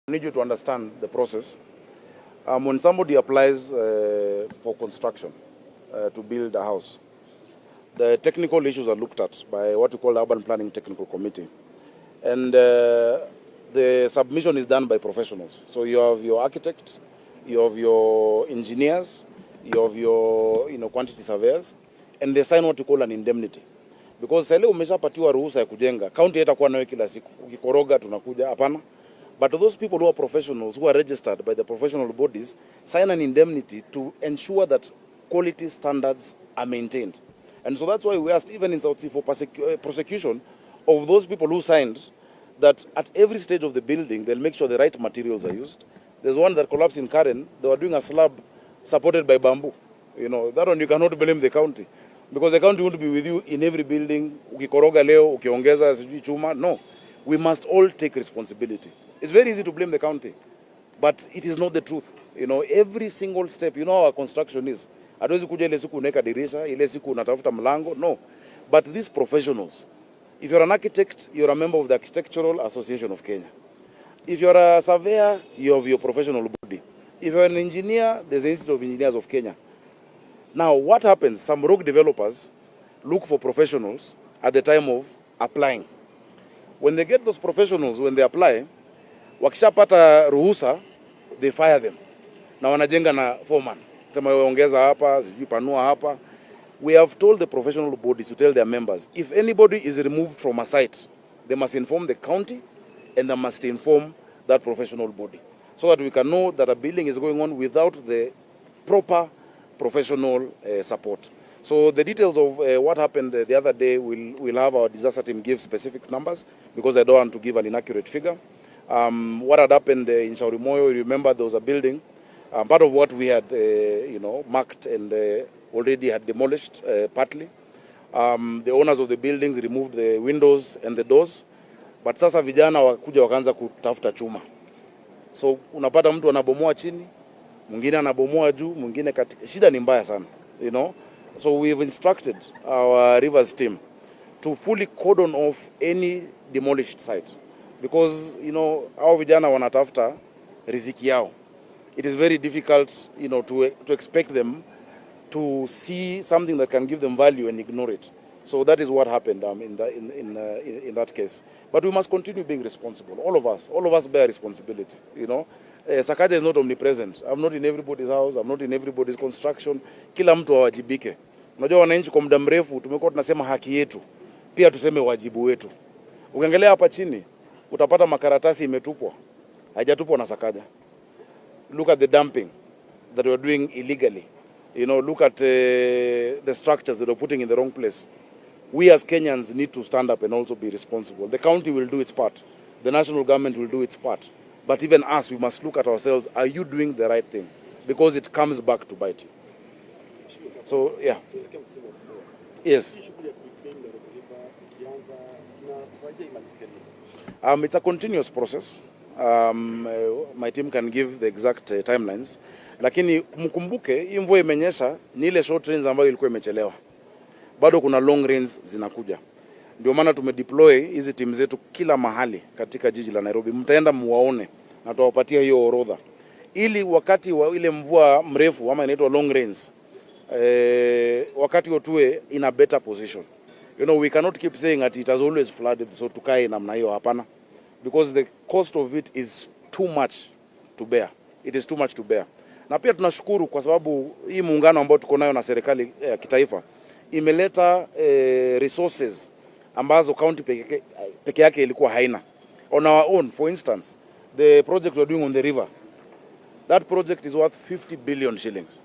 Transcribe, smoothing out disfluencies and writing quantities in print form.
I need you to understand the process. When somebody applies for construction to build a house, the technical issues are looked at by what we call the Urban Planning Technical Committee. And the submission is done by professionals. So you have your architect, you have your engineers, you have your quantity surveyors, and they sign what we call an indemnity. Because sasa leo umeshapatiwa ruhusa ya kujenga, county haitakuwa nayo kila siku. Ukikoroga tunakuja, hapana. But those people who are professionals, who are registered by the professional bodies, sign an indemnity to ensure that quality standards are maintained. And so that's why we asked, even in South Sea, for prosecution of those people who signed, that at every stage of the building, they'll make sure the right materials are used. There's one that collapsed in Karen. They were doing a slab supported by bamboo. That one you cannot blame the county. Because the county won't be with you in every building. Ukikoroga leo, ukiongeza sijui chuma. No. We must all take responsibility. It's very easy to blame the county, but it is not the truth. Every single step, how our construction is. Hatuwezi kuja ile siku unaweka dirisha, ile siku unatafuta mlango. No. But these professionals, if you're an architect, you're a member of the Architectural Association of Kenya. If you're a surveyor, you have your professional body. If you're an engineer, there's the Institute of Engineers of Kenya. Now, what happens? Some rogue developers look for professionals at the time of applying. When they get those professionals, when they apply, wakishapata ruhusa, they fire them. Na wanajenga na foreman. Sema ongeza hapa, sijui panua hapa. We have told the professional bodies to tell their members, if anybody is removed from a site, they must inform the county and they must inform that professional body, so that we can know that a building is going on without the proper professional support. So the details of what happened the other day, we'll have our disaster team give specific numbers, because I don't want to give an inaccurate figure. What had happened in Shaurimoyo, you remember there was a building, part of what we had marked and already had demolished partly. The owners of the buildings removed the windows and the doors, but sasa vijana wakuja wakaanza kutafuta chuma. So unapata mtu anabomoa chini, mwingine anabomoa juu, mwingine shida ni mbaya sana, So we've instructed our rivers team to fully cordon off any demolished site, because hao vijana wanatafuta riziki yao. It is very difficult to expect them to see something that can give them value and ignore it. So that is what happened in that case. But we must continue being responsible. All of us bear responsibility. Sakaja is not omnipresent. I'm not in everybody's house. I'm not in everybody's construction. Kila mtu awajibike. Unajua wananchi kwa muda mrefu tumekuwa tunasema haki yetu, pia tuseme wajibu wetu. Ukiangalia hapa chini utapata makaratasi imetupwa, haijatupwa na Sakaja. Look at the dumping that we are doing illegally. Look at the structures that are putting in the wrong place. We as Kenyans need to stand up and also be responsible. The county will do its part. The national government will do its part. But even us, we must look at ourselves. Are you doing the right thing? Because it comes back to bite you. So, yeah. Yes. It's a continuous process. My team can give the exact timelines. Lakini mkumbuke, hii mvua imenyesha ni ile short rains ambayo ilikuwa imechelewa. Bado kuna long rains zinakuja. Ndio maana tumedeploy hizi timu zetu kila mahali katika jiji la Nairobi. Mtaenda muwaone na tuwapatia hiyo orodha. Ili wakati wa ile mvua mrefu ama inaitwa long rains, wakati tuwe in a better position. We cannot keep saying that it has always flooded, so tukae namna hiyo, hapana. Because the cost of it is too much to bear. It is too much to bear. Na pia tunashukuru kwa sababu hii muungano ambao tuko nayo na serikali ya kitaifa imeleta resources ambazo county peke yake ilikuwa haina. On our own, for instance, the project we're doing on the river, that project is worth 50 billion shillings.